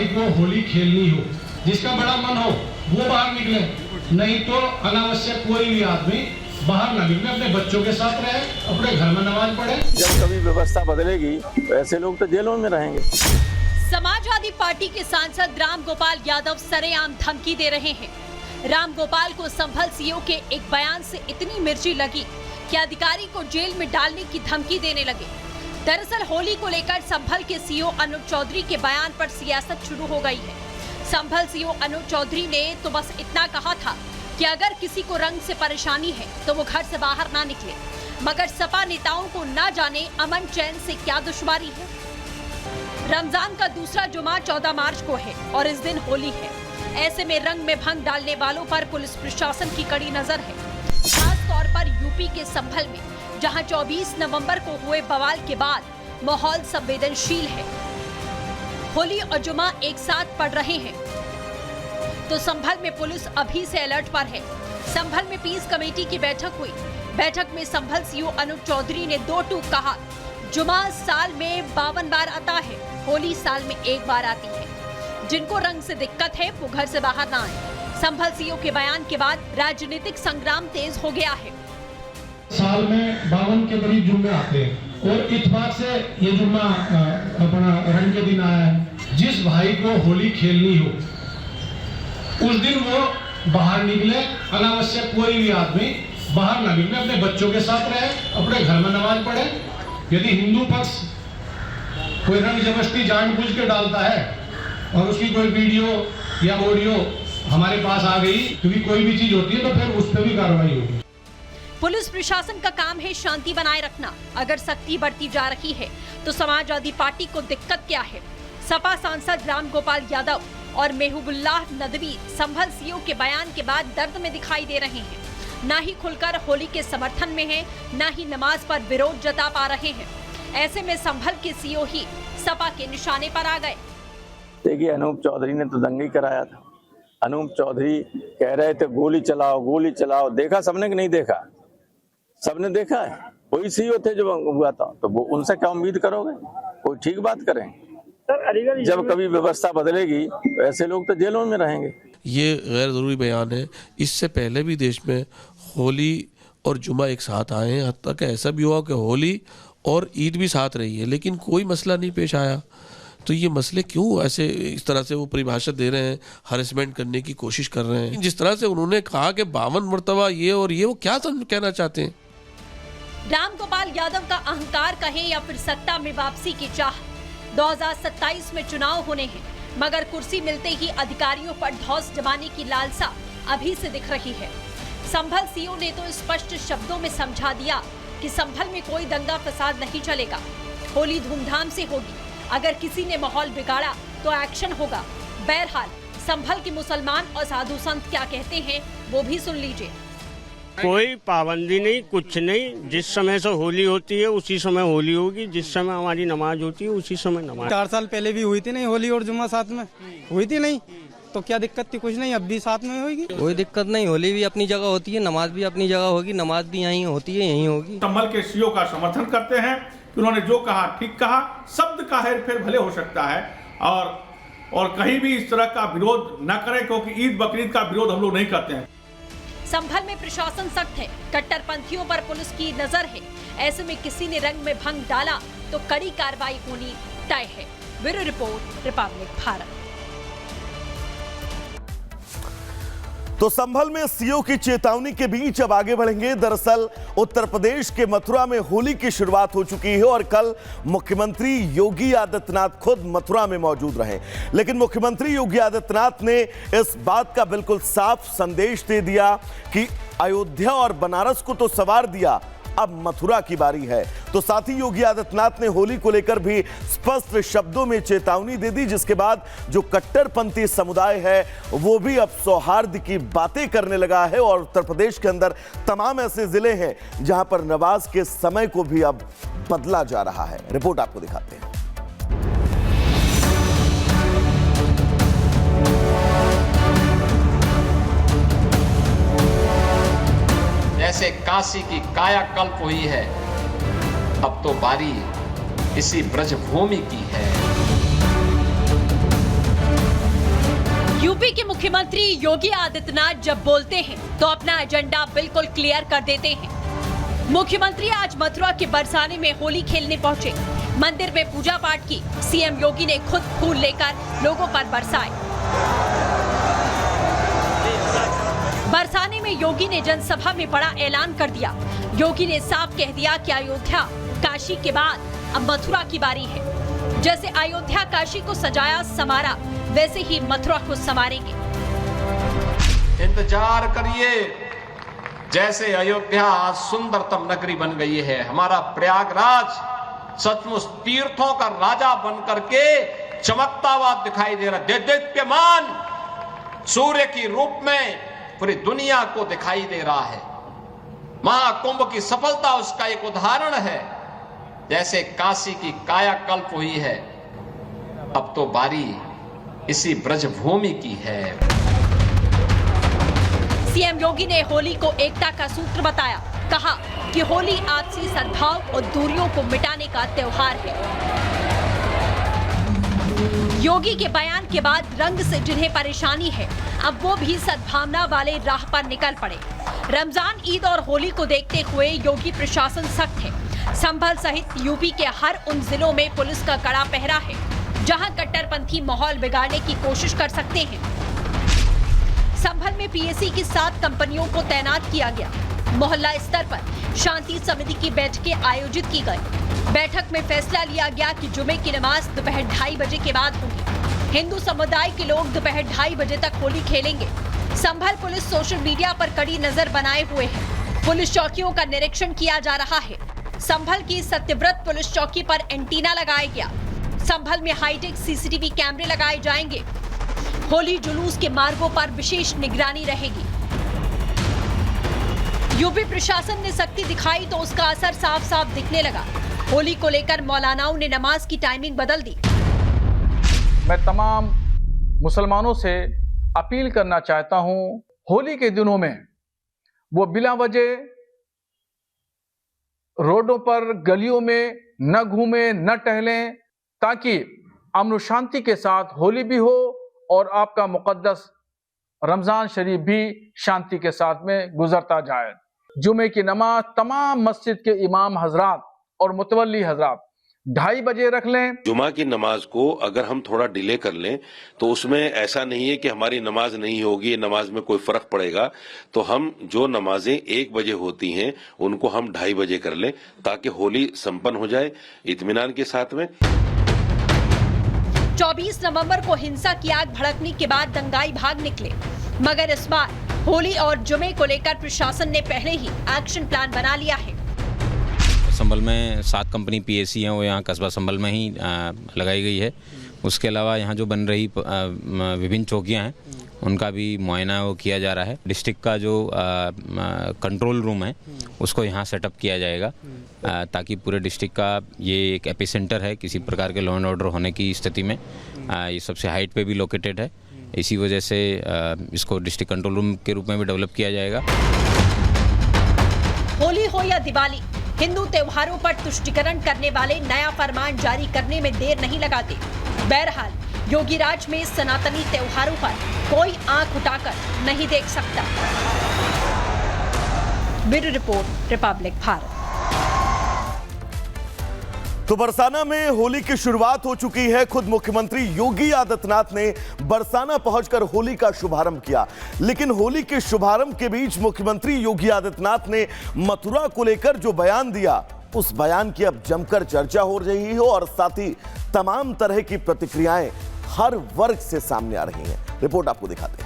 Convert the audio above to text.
भाई को होली खेलनी हो, जिसका बड़ा मन हो वो बाहर निकले, नहीं तो अनावश्यक कोई भी आदमी बाहर ना निकले, अपने बच्चों के साथ रहे, अपने घर में नमाज पढ़े। जब कभी व्यवस्था बदलेगी तो ऐसे लोग तो जेलों में रहेंगे। समाजवादी पार्टी के सांसद रामगोपाल यादव सरेआम धमकी दे रहे हैं। रामगोपाल को संभल सीओ के एक बयान से इतनी मिर्ची लगी कि अधिकारी को जेल में डालने की धमकी देने लगे। दरअसल होली को लेकर संभल के सीओ अनुज चौधरी के बयान पर सियासत शुरू हो गई है। संभल सीओ अनुज चौधरी ने तो बस इतना कहा था कि अगर किसी को रंग से परेशानी है तो वो घर से बाहर ना निकले, मगर सपा नेताओं को ना जाने अमन चैन से क्या दुश्वारी है। रमजान का दूसरा जुमा 14 मार्च को है और इस दिन होली है। ऐसे में रंग में भंग डालने वालों पर पुलिस प्रशासन की कड़ी नजर है, खास तौर पर यूपी के संभल में, जहां 24 नवंबर को हुए बवाल के बाद माहौल संवेदनशील है। होली और जुमा एक साथ पड़ रहे हैं तो संभल में पुलिस अभी से अलर्ट पर है। संभल में पीस कमेटी की बैठक हुई। बैठक में संभल सीओ अनुज चौधरी ने 2 टूक कहा, जुमा साल में 52 बार आता है, होली साल में 1 बार आती है। जिनको रंग से दिक्कत है वो घर से बाहर ना आए। संभल सीओ के बयान के बाद राजनीतिक संग्राम तेज हो गया है। साल में 52 के करीब जुम्मे आते हैं और इतवार से ये जुम्मा अपना रंग के दिन आया है। जिस भाई को होली खेलनी हो उस दिन वो बाहर निकले, अनावश्यक कोई भी आदमी बाहर ना निकले, अपने बच्चों के साथ रहे, अपने घर में नमाज पढ़े। यदि हिंदू पक्ष कोई रंग जबरदस्ती जानबूझ के डालता है और उसकी कोई वीडियो या ऑडियो हमारे पास आ गई, क्योंकि कोई भी चीज होती है तो फिर उस पर भी कार्रवाई होगी। पुलिस प्रशासन का काम है शांति बनाए रखना। अगर सख्ती बढ़ती जा रही है तो समाजवादी पार्टी को दिक्कत क्या है। सपा सांसद रामगोपाल यादव और मेहबूबुल्लाह नदवी संभल सीओ के बयान के बाद दर्द में दिखाई दे रहे हैं। ना ही खुलकर होली के समर्थन में हैं, ना ही नमाज पर विरोध जता पा रहे हैं। ऐसे में संभल के सीओ ही सपा के निशाने पर आ गए। देखिए, अनूप चौधरी ने तो दंगा ही कराया था। अनूप चौधरी कह रहे थे गोली चलाओ गोली चलाओ। देखा सबने कि नहीं देखा? सबने देखा है। कोई सीओ थे जो हुआ था, तो वो उनसे क्या उम्मीद करोगे? कोई ठीक बात करें। जब कभी व्यवस्था बदलेगी तो ऐसे लोग तो जेलों में रहेंगे। ये गैर जरूरी बयान है। इससे पहले भी देश में होली और जुमा एक साथ आए हैं, हद तक ऐसा भी हुआ कि होली और ईद भी साथ रही है, लेकिन कोई मसला नहीं पेश आया। तो ये मसले क्यों ऐसे इस तरह से वो परिभाषा दे रहे हैं, हरेसमेंट करने की कोशिश कर रहे हैं। जिस तरह से उन्होंने कहा कि 52 मरतबा ये और ये, वो क्या कहना चाहते हैं? रामगोपाल यादव का अहंकार कहें या फिर सत्ता में वापसी की चाह। 2027 में चुनाव होने हैं, मगर कुर्सी मिलते ही अधिकारियों पर धौंस जमाने की लालसा अभी से दिख रही है। संभल सीओ ने तो स्पष्ट शब्दों में समझा दिया कि संभल में कोई दंगा फसाद नहीं चलेगा, होली धूमधाम से होगी। अगर किसी ने माहौल बिगाड़ा तो एक्शन होगा। बहरहाल संभल के मुसलमान और साधु संत क्या कहते हैं वो भी सुन लीजिए। कोई पाबंदी नहीं, कुछ नहीं। जिस समय से होली होती है उसी समय होली होगी, जिस समय हमारी नमाज होती है उसी समय नमाज। 4 साल पहले भी हुई थी नहीं होली और जुम्मा साथ में हुई थी नहीं, तो क्या दिक्कत थी? कुछ नहीं, अब भी साथ में होगी। कोई दिक्कत नहीं, होली भी अपनी जगह होती है, नमाज भी अपनी जगह होगी, नमाज भी यहीं होती है, यहीं होगी। संभल के सीओ का समर्थन करते हैं कि उन्होंने जो कहा ठीक कहा। शब्द का हेरफेर भले हो सकता है और कहीं भी इस तरह का विरोध न करें, क्योंकि ईद बकरीद का विरोध हम लोग नहीं करते हैं। संभल में प्रशासन सख्त है, कट्टरपंथियों पर पुलिस की नजर है। ऐसे में किसी ने रंग में भंग डाला तो कड़ी कार्रवाई होनी तय है। Bureau report, Republic Bharat. तो संभल में सीओ की चेतावनी के बीच अब आगे बढ़ेंगे। दरअसल उत्तर प्रदेश के मथुरा में होली की शुरुआत हो चुकी है और कल मुख्यमंत्री योगी आदित्यनाथ खुद मथुरा में मौजूद रहे। लेकिन मुख्यमंत्री योगी आदित्यनाथ ने इस बात का बिल्कुल साफ संदेश दे दिया कि अयोध्या और बनारस को तो सवार दिया, अब मथुरा की बारी है। तो साथ ही योगी आदित्यनाथ ने होली को लेकर भी स्पष्ट शब्दों में चेतावनी दे दी, जिसके बाद जो कट्टरपंथी समुदाय है वो भी अब सौहार्द की बातें करने लगा है। और उत्तर प्रदेश के अंदर तमाम ऐसे जिले हैं जहां पर नमाज के समय को भी अब बदला जा रहा है। रिपोर्ट आपको दिखाते हैं। जैसे काशी की कायाकल्प हुई है, अब तो बारी इसी ब्रजभूमि की है। यूपी के मुख्यमंत्री योगी आदित्यनाथ जब बोलते हैं तो अपना एजेंडा बिल्कुल क्लियर कर देते हैं। मुख्यमंत्री आज मथुरा के बरसाने में होली खेलने पहुंचे। मंदिर में पूजा पाठ की। सीएम योगी ने खुद फूल लेकर लोगों पर बरसाए। बरसाने में योगी ने जनसभा में बड़ा ऐलान कर दिया। योगी ने साफ कह दिया कि अयोध्या काशी के बाद अब मथुरा की बारी है। जैसे अयोध्या काशी को सजाया संवारा, वैसे ही मथुरा को संवारेंगे। इंतजार करिए, जैसे अयोध्या आज सुंदरतम नगरी बन गई है, हमारा प्रयागराज सचमुच तीर्थों का राजा बन करके चमकता हुआ दिखाई दे रहा है। दीप्यमान सूर्य की रूप में पूरी दुनिया को दिखाई दे रहा है। महाकुंभ की सफलता उसका एक उदाहरण है। जैसे काशी की कायाकल्प हुई है, अब तो बारी इसी ब्रजभूमि की है। सीएम योगी ने होली को एकता का सूत्र बताया। कहा कि होली आपसी सद्भाव और दूरियों को मिटाने का त्योहार है। योगी के बयान के बाद रंग से जिन्हें परेशानी है, अब वो भी सद्भावना वाले राह पर निकल पड़े। रमजान, ईद और होली को देखते हुए योगी प्रशासन सख्त है। संभल सहित यूपी के हर उन जिलों में पुलिस का कड़ा पहरा है जहां कट्टरपंथी माहौल बिगाड़ने की कोशिश कर सकते हैं। संभल में पीएसी की 7 कंपनियों को तैनात किया गया। मोहल्ला स्तर पर शांति समिति की बैठकें आयोजित की गई। बैठक में फैसला लिया गया कि जुमे की नमाज दोपहर 2:30 बजे के बाद होगी। हिंदू समुदाय के लोग दोपहर 2:30 बजे तक होली खेलेंगे। संभल पुलिस सोशल मीडिया पर कड़ी नजर बनाए हुए है। पुलिस चौकियों का निरीक्षण किया जा रहा है। संभल की सत्यव्रत पुलिस चौकी पर एंटीना लगाया गया। संभल में हाईटेक सीसीटीवी कैमरे लगाए जाएंगे। होली जुलूस के मार्गों पर विशेष निगरानी रहेगी। यूपी प्रशासन ने सख्ती दिखाई तो उसका असर साफ साफ दिखने लगा। होली को लेकर मौलानाओं ने नमाज की टाइमिंग बदल दी। मैं तमाम मुसलमानों से अपील करना चाहता हूं, होली के दिनों में वो बिला वजह रोडों पर गलियों में न घूमें न टहलें, ताकि अमन शांति के साथ होली भी हो और आपका मुकद्दस रमजान शरीफ भी शांति के साथ में गुजरता जाए। जुमे की नमाज तमाम मस्जिद के इमाम हजरात और मुतवल्ली हजरात 2:30 बजे रख लें। जुमा की नमाज को अगर हम थोड़ा डिले कर लें तो उसमें ऐसा नहीं है कि हमारी नमाज नहीं होगी, नमाज में कोई फर्क पड़ेगा। तो हम जो नमाजें 1 बजे होती हैं उनको हम 2:30 बजे कर लें, ताकि होली संपन्न हो जाए इत्मीनान के साथ में। 24 नवंबर को हिंसा की आग भड़कने के बाद दंगाई भाग निकले, मगर इस बार होली और जुमे को लेकर प्रशासन ने पहले ही एक्शन प्लान बना लिया है। संभल में 7 कंपनी पीएसी हैं, वो यहाँ कस्बा संभल में ही लगाई गई है। उसके अलावा यहाँ जो बन रही विभिन्न चौकियाँ हैं उनका भी मुआयना वो किया जा रहा है। डिस्ट्रिक्ट का जो कंट्रोल रूम है उसको यहाँ सेटअप किया जाएगा, ताकि पूरे डिस्ट्रिक्ट का ये एक एपिसेंटर है किसी प्रकार के लॉ एंड ऑर्डर होने की स्थिति में। ये सबसे हाइट पे भी लोकेटेड है, इसी वजह से इसको डिस्ट्रिक्ट कंट्रोल रूम के रूप में भी डेवलप किया जाएगा। होली हो या दिवाली, हिंदू त्योहारों पर तुष्टीकरण करने वाले नया फरमान जारी करने में देर नहीं लगाते। बहरहाल योगी राज में सनातनी त्योहारों पर कोई आंख उठाकर नहीं देख सकता। Bureau report, Republic Bharat. तो बरसाना में होली की शुरुआत हो चुकी है। खुद मुख्यमंत्री योगी आदित्यनाथ ने बरसाना पहुंचकर होली का शुभारंभ किया। लेकिन होली के शुभारंभ के बीच मुख्यमंत्री योगी आदित्यनाथ ने मथुरा को लेकर जो बयान दिया, उस बयान की अब जमकर चर्चा हो रही है और साथ ही तमाम तरह की प्रतिक्रियाएं हर वर्ग से सामने आ रही हैं। रिपोर्ट आपको दिखाते हैं।